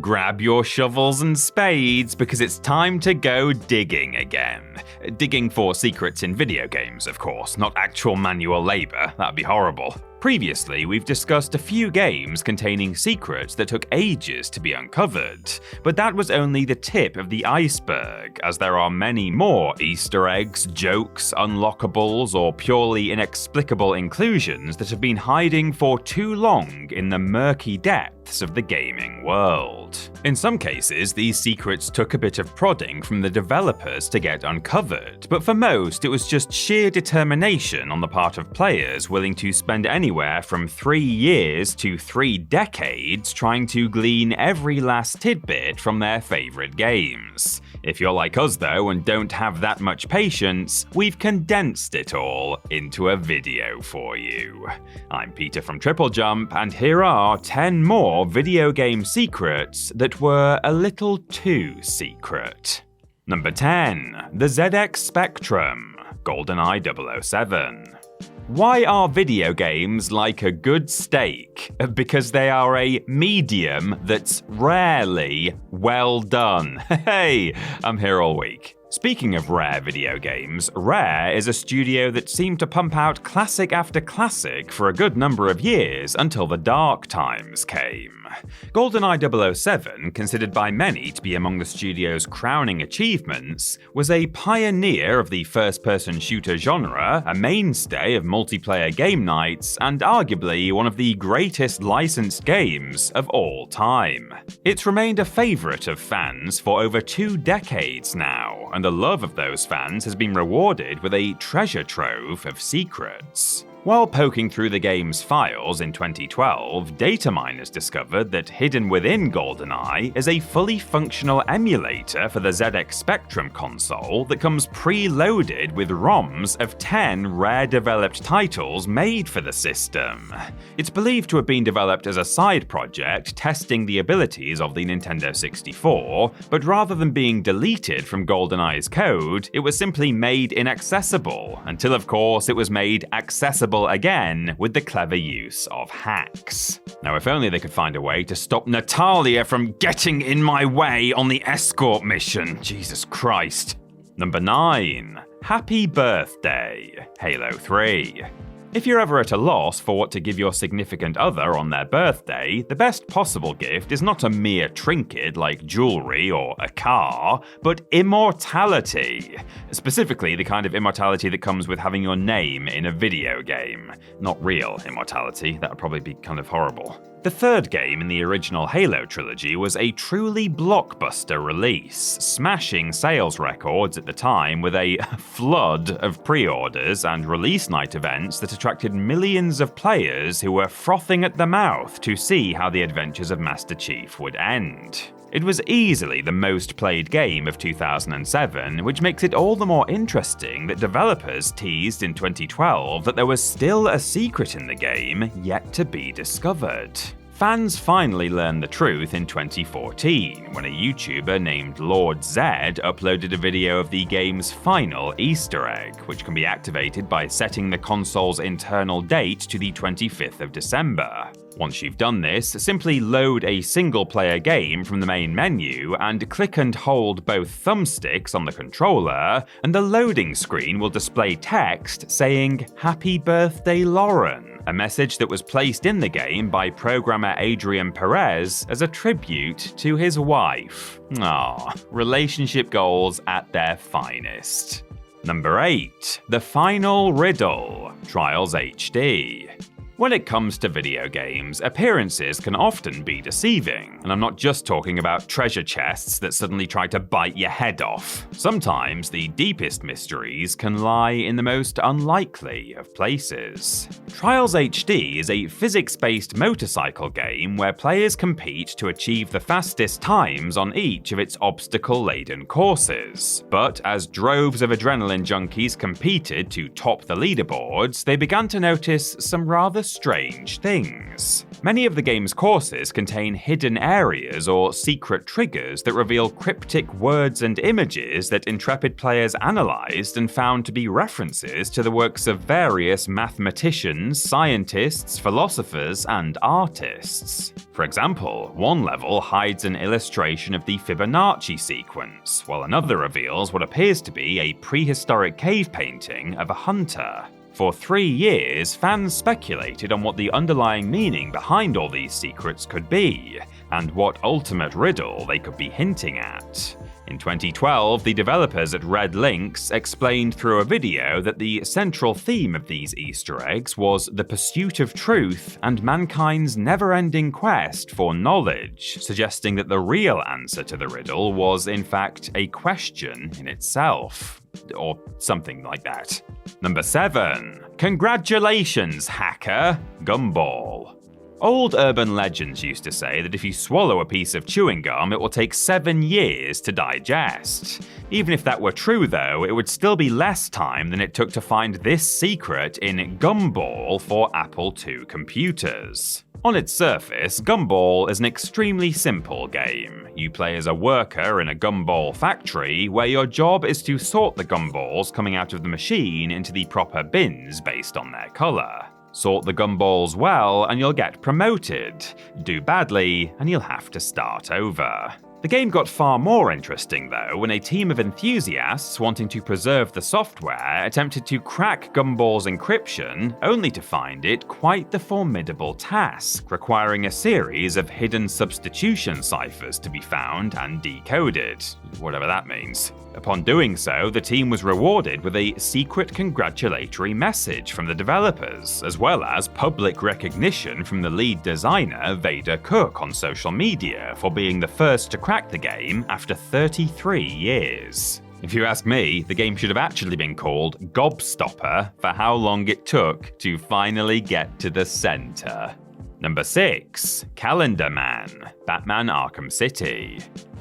Grab your shovels and spades because it's time to go digging again. Digging for secrets in video games, of course, not actual manual labor. That'd be horrible. Previously, we've discussed a few games containing secrets that took ages to be uncovered, but that was only the tip of the iceberg, as there are many more Easter eggs, jokes, unlockables, or purely inexplicable inclusions that have been hiding for too long in the murky depths of the gaming world. In some cases, these secrets took a bit of prodding from the developers to get uncovered, but for most it was just sheer determination on the part of players willing to spend anywhere from 3 years to 3 decades trying to glean every last tidbit from their favourite games. If you're like us though and don't have that much patience, we've condensed it all into a video for you. I'm Peter from TripleJump, and here are 10 more video game secrets that were a little too secret. Number 10. The ZX Spectrum, GoldenEye 007. Why are video games like a good steak? Because they are a medium that's rarely well done. Hey, I'm here all week. Speaking of Rare video games, Rare is a studio that seemed to pump out classic after classic for a good number of years until the dark times came. GoldenEye 007, considered by many to be among the studio's crowning achievements, was a pioneer of the first-person shooter genre, a mainstay of multiplayer game nights, and arguably one of the greatest licensed games of all time. It's remained a favourite of fans for over 2 decades now, and the love of those fans has been rewarded with a treasure trove of secrets. While poking through the game's files in 2012, data miners discovered that hidden within GoldenEye is a fully functional emulator for the ZX Spectrum console that comes preloaded with ROMs of 10 Rare-developed titles made for the system. It's believed to have been developed as a side project testing the abilities of the Nintendo 64, but rather than being deleted from GoldenEye's code, it was simply made inaccessible, until of course it was made accessible again with the clever use of hacks. Now, if only they could find a way to stop Natalia from getting in my way on the escort mission. Jesus Christ. Number 9. Happy Birthday, Halo 3. If you're ever at a loss for what to give your significant other on their birthday, the best possible gift is not a mere trinket like jewelry or a car, but immortality. Specifically, the kind of immortality that comes with having your name in a video game. Not real immortality, that would probably be kind of horrible. The third game in the original Halo trilogy was a truly blockbuster release, smashing sales records at the time with a flood of pre-orders and release night events that attracted millions of players who were frothing at the mouth to see how the adventures of Master Chief would end. It was easily the most played game of 2007, which makes it all the more interesting that developers teased in 2012 that there was still a secret in the game yet to be discovered. Fans finally learned the truth in 2014, when a YouTuber named Lord Zed uploaded a video of the game's final Easter egg, which can be activated by setting the console's internal date to the 25th of December. Once you've done this, simply load a single-player game from the main menu and click and hold both thumbsticks on the controller, and the loading screen will display text saying, "Happy Birthday, Lauren," a message that was placed in the game by programmer Adrian Perez as a tribute to his wife. Aww, relationship goals at their finest. Number 8. The Final Riddle, Trials HD. When it comes to video games, appearances can often be deceiving, and I'm not just talking about treasure chests that suddenly try to bite your head off. Sometimes the deepest mysteries can lie in the most unlikely of places. Trials HD is a physics-based motorcycle game where players compete to achieve the fastest times on each of its obstacle-laden courses. But as droves of adrenaline junkies competed to top the leaderboards, they began to notice some rather strange things. Many of the game's courses contain hidden areas or secret triggers that reveal cryptic words and images that intrepid players analysed and found to be references to the works of various mathematicians, scientists, philosophers, and artists. For example, one level hides an illustration of the Fibonacci sequence, while another reveals what appears to be a prehistoric cave painting of a hunter. For 3 years, fans speculated on what the underlying meaning behind all these secrets could be, and what ultimate riddle they could be hinting at. In 2012, the developers at Red Lynx explained through a video that the central theme of these Easter eggs was the pursuit of truth and mankind's never-ending quest for knowledge, suggesting that the real answer to the riddle was, in fact, a question in itself. Or something like that. Number 7. Congratulations, hacker! Gumball. Old urban legends used to say that if you swallow a piece of chewing gum, it will take 7 years to digest. Even if that were true though, it would still be less time than it took to find this secret in Gumball for Apple II computers. On its surface, Gumball is an extremely simple game. You play as a worker in a gumball factory where your job is to sort the gumballs coming out of the machine into the proper bins based on their colour. Sort the gumballs well and you'll get promoted. Do badly and you'll have to start over. The game got far more interesting though when a team of enthusiasts wanting to preserve the software attempted to crack Gumball's encryption, only to find it quite the formidable task, requiring a series of hidden substitution ciphers to be found and decoded, whatever that means. Upon doing so, the team was rewarded with a secret congratulatory message from the developers, as well as public recognition from the lead designer, Vader Cook, on social media for being the first to crack the game after 33 years. If you ask me, the game should have actually been called Gobstopper for how long it took to finally get to the center. Number 6. Calendar Man, Batman Arkham City.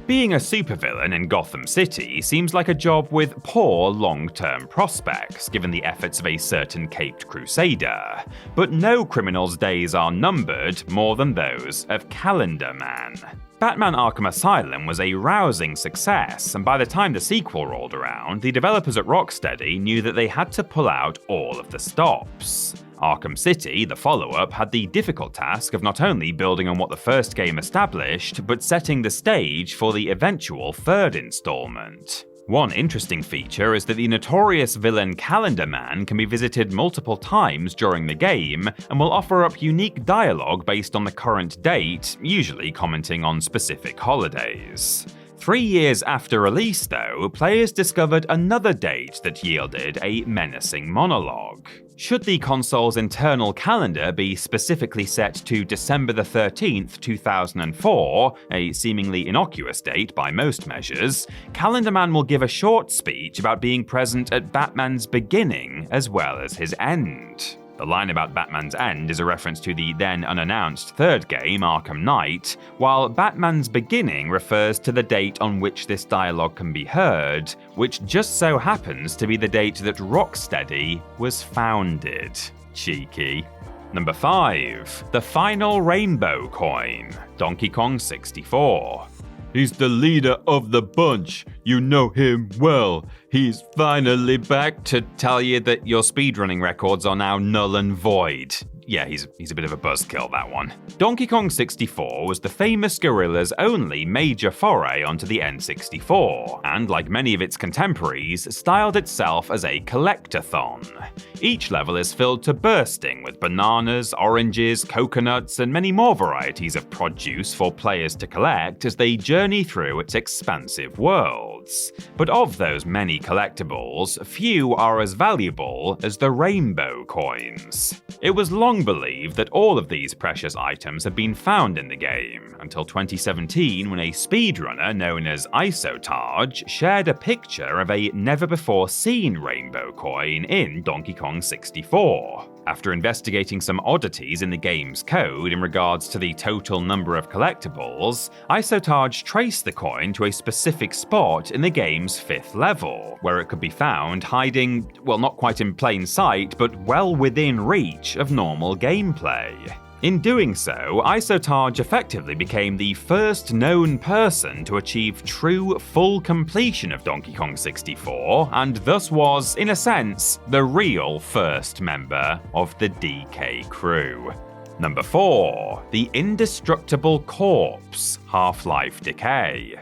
Being a supervillain in Gotham City seems like a job with poor long-term prospects, given the efforts of a certain caped crusader. But no criminal's days are numbered more than those of Calendar Man. Batman Arkham Asylum was a rousing success, and by the time the sequel rolled around, the developers at Rocksteady knew that they had to pull out all of the stops. Arkham City, the follow-up, had the difficult task of not only building on what the first game established, but setting the stage for the eventual third installment. One interesting feature is that the notorious villain Calendar Man can be visited multiple times during the game, and will offer up unique dialogue based on the current date, usually commenting on specific holidays. 3 years after release though, players discovered another date that yielded a menacing monologue. Should the console's internal calendar be specifically set to December 13th, 2004, a seemingly innocuous date by most measures, Calendar Man will give a short speech about being present at Batman's beginning as well as his end. The line about Batman's end is a reference to the then unannounced third game, Arkham Knight, while Batman's beginning refers to the date on which this dialogue can be heard, which just so happens to be the date that Rocksteady was founded. Cheeky. Number 5. The final rainbow coin, Donkey Kong 64. He's the leader of the bunch. You know him well. He's finally back to tell you that your speedrunning records are now null and void. Yeah, he's a bit of a buzzkill, that one. Donkey Kong 64 was the famous gorilla's only major foray onto the N64, and like many of its contemporaries, styled itself as a collectathon. Each level is filled to bursting with bananas, oranges, coconuts, and many more varieties of produce for players to collect as they journey through its expansive worlds. But of those many collectibles, few are as valuable as the rainbow coins. It was long believed that all of these precious items had been found in the game, until 2017 when a speedrunner known as Isotarge shared a picture of a never-before-seen rainbow coin in Donkey Kong 64. After investigating some oddities in the game's code in regards to the total number of collectibles, Isotage traced the coin to a specific spot in the game's 5th level, where it could be found hiding, well, not quite in plain sight, but well within reach of normal gameplay. In doing so, Isotage effectively became the first known person to achieve true full completion of Donkey Kong 64, and thus was, in a sense, the real first member of the DK crew. Number 4. The Indestructible Corpse, Half-Life Decay.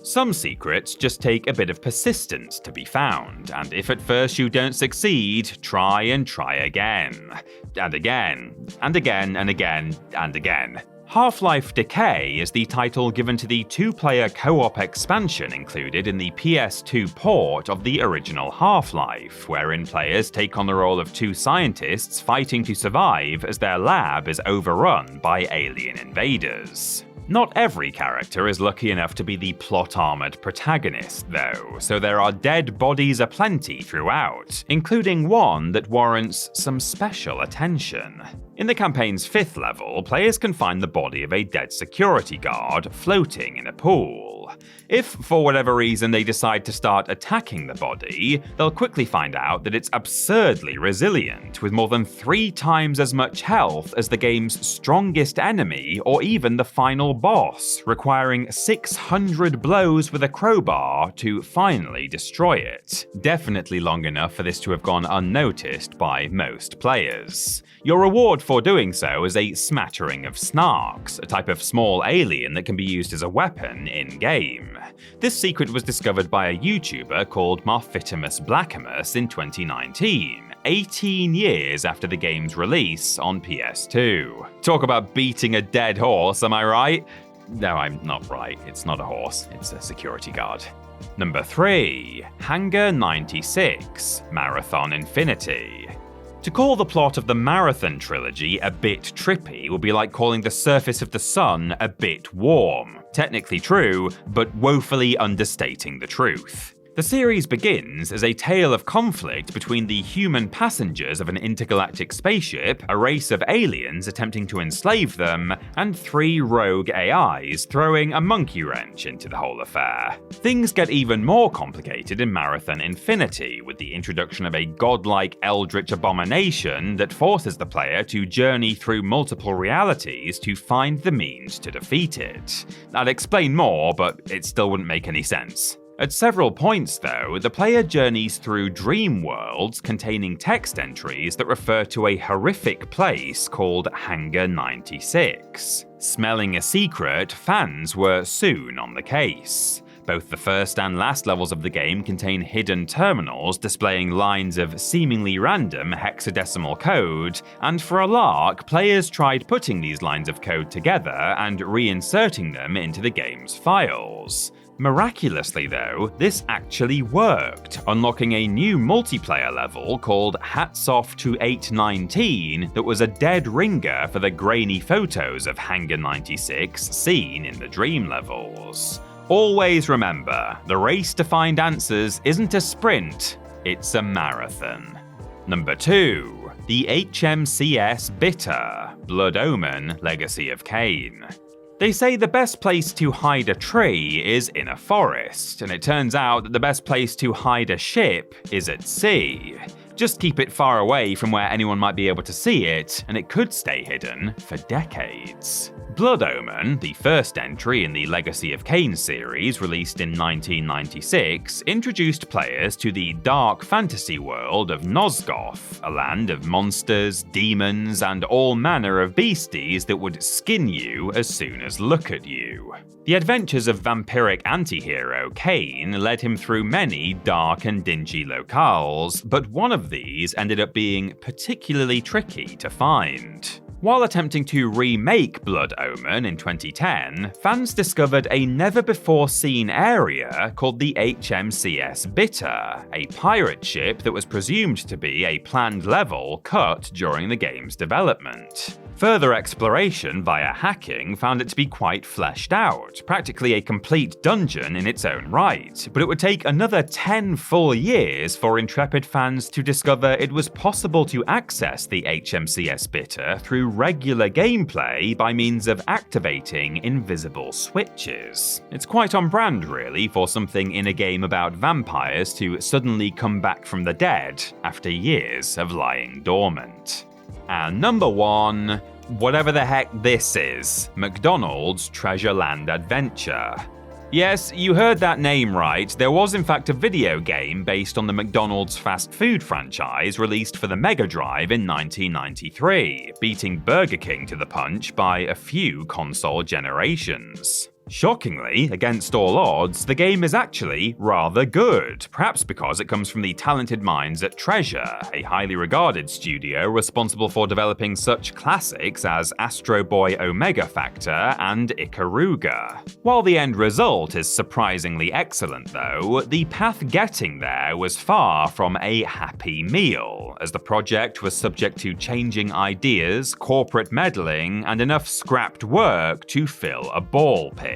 Some secrets just take a bit of persistence to be found, and if at first you don't succeed, try and try again. And again, and again, and again, and again. Half-Life Decay is the title given to the 2-player co-op expansion included in the PS2 port of the original Half-Life, wherein players take on the role of 2 scientists fighting to survive as their lab is overrun by alien invaders. Not every character is lucky enough to be the plot-armored protagonist, though, so there are dead bodies aplenty throughout, including one that warrants some special attention. In the campaign's 5th level, players can find the body of a dead security guard floating in a pool. If, for whatever reason, they decide to start attacking the body, they'll quickly find out that it's absurdly resilient, with more than 3 times as much health as the game's strongest enemy or even the final boss, requiring 600 blows with a crowbar to finally destroy it. Definitely long enough for this to have gone unnoticed by most players. Your reward for doing so is a smattering of snarks, a type of small alien that can be used as a weapon in-game. This secret was discovered by a YouTuber called Marfitimus Blackamus in 2019, 18 years after the game's release on PS2. Talk about beating a dead horse, am I right? No, I'm not right. It's not a horse, it's a security guard. Number 3. Hangar 96, Marathon Infinity. To call the plot of the Marathon trilogy a bit trippy would be like calling the surface of the sun a bit warm. Technically true, but woefully understating the truth. The series begins as a tale of conflict between the human passengers of an intergalactic spaceship, a race of aliens attempting to enslave them, and 3 rogue AIs throwing a monkey wrench into the whole affair. Things get even more complicated in Marathon Infinity, with the introduction of a godlike eldritch abomination that forces the player to journey through multiple realities to find the means to defeat it. I'd explain more, but it still wouldn't make any sense. At several points, though, the player journeys through dream worlds containing text entries that refer to a horrific place called Hangar 96. Smelling a secret, fans were soon on the case. Both the first and last levels of the game contain hidden terminals displaying lines of seemingly random hexadecimal code, and for a lark, players tried putting these lines of code together and reinserting them into the game's files. Miraculously though, this actually worked, unlocking a new multiplayer level called Hats Off to 819 that was a dead ringer for the grainy photos of Hangar 96 seen in the dream levels. Always remember, the race to find answers isn't a sprint, it's a marathon. Number 2. The HMCS Bitter, Blood Omen, Legacy of Kain. They say the best place to hide a tree is in a forest, and it turns out that the best place to hide a ship is at sea. Just keep it far away from where anyone might be able to see it, and it could stay hidden for decades. Blood Omen, the first entry in the Legacy of Kain series released in 1996, introduced players to the dark fantasy world of Nosgoth, a land of monsters, demons, and all manner of beasties that would skin you as soon as look at you. The adventures of vampiric anti-hero Kain led him through many dark and dingy locales, but one of these ended up being particularly tricky to find. While attempting to remake Blood Omen in 2010, fans discovered a never-before-seen area called the HMCS Bitter, a pirate ship that was presumed to be a planned level cut during the game's development. Further exploration via hacking found it to be quite fleshed out, practically a complete dungeon in its own right, but it would take another 10 full years for Intrepid fans to discover it was possible to access the HMCS bitter through regular gameplay by means of activating invisible switches. It's quite on brand, really, for something in a game about vampires to suddenly come back from the dead after years of lying dormant. And number 1, whatever the heck this is, McDonald's Treasureland Adventure. Yes, you heard that name right. There was in fact a video game based on the McDonald's fast food franchise released for the Mega Drive in 1993, beating Burger King to the punch by a few console generations. Shockingly, against all odds, the game is actually rather good, perhaps because it comes from the talented minds at Treasure, a highly regarded studio responsible for developing such classics as Astro Boy Omega Factor and Ikaruga. While the end result is surprisingly excellent though, the path getting there was far from a happy meal, as the project was subject to changing ideas, corporate meddling, and enough scrapped work to fill a ball pit.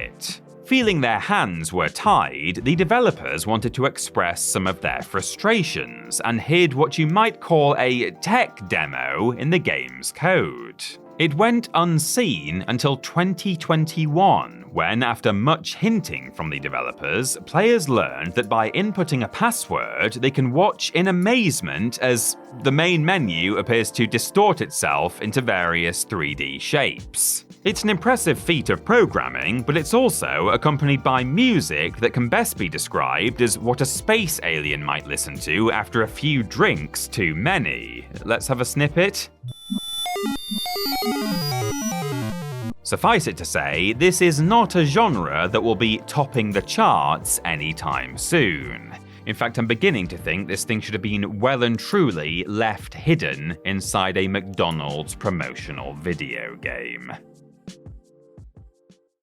Feeling their hands were tied, the developers wanted to express some of their frustrations and hid what you might call a tech demo in the game's code. It went unseen until 2021, when, after much hinting from the developers, players learned that by inputting a password, they can watch in amazement as the main menu appears to distort itself into various 3D shapes. It's an impressive feat of programming, but it's also accompanied by music that can best be described as what a space alien might listen to after a few drinks too many. Let's have a snippet. Suffice it to say, this is not a genre that will be topping the charts anytime soon. In fact, I'm beginning to think this thing should have been well and truly left hidden inside a McDonald's promotional video game.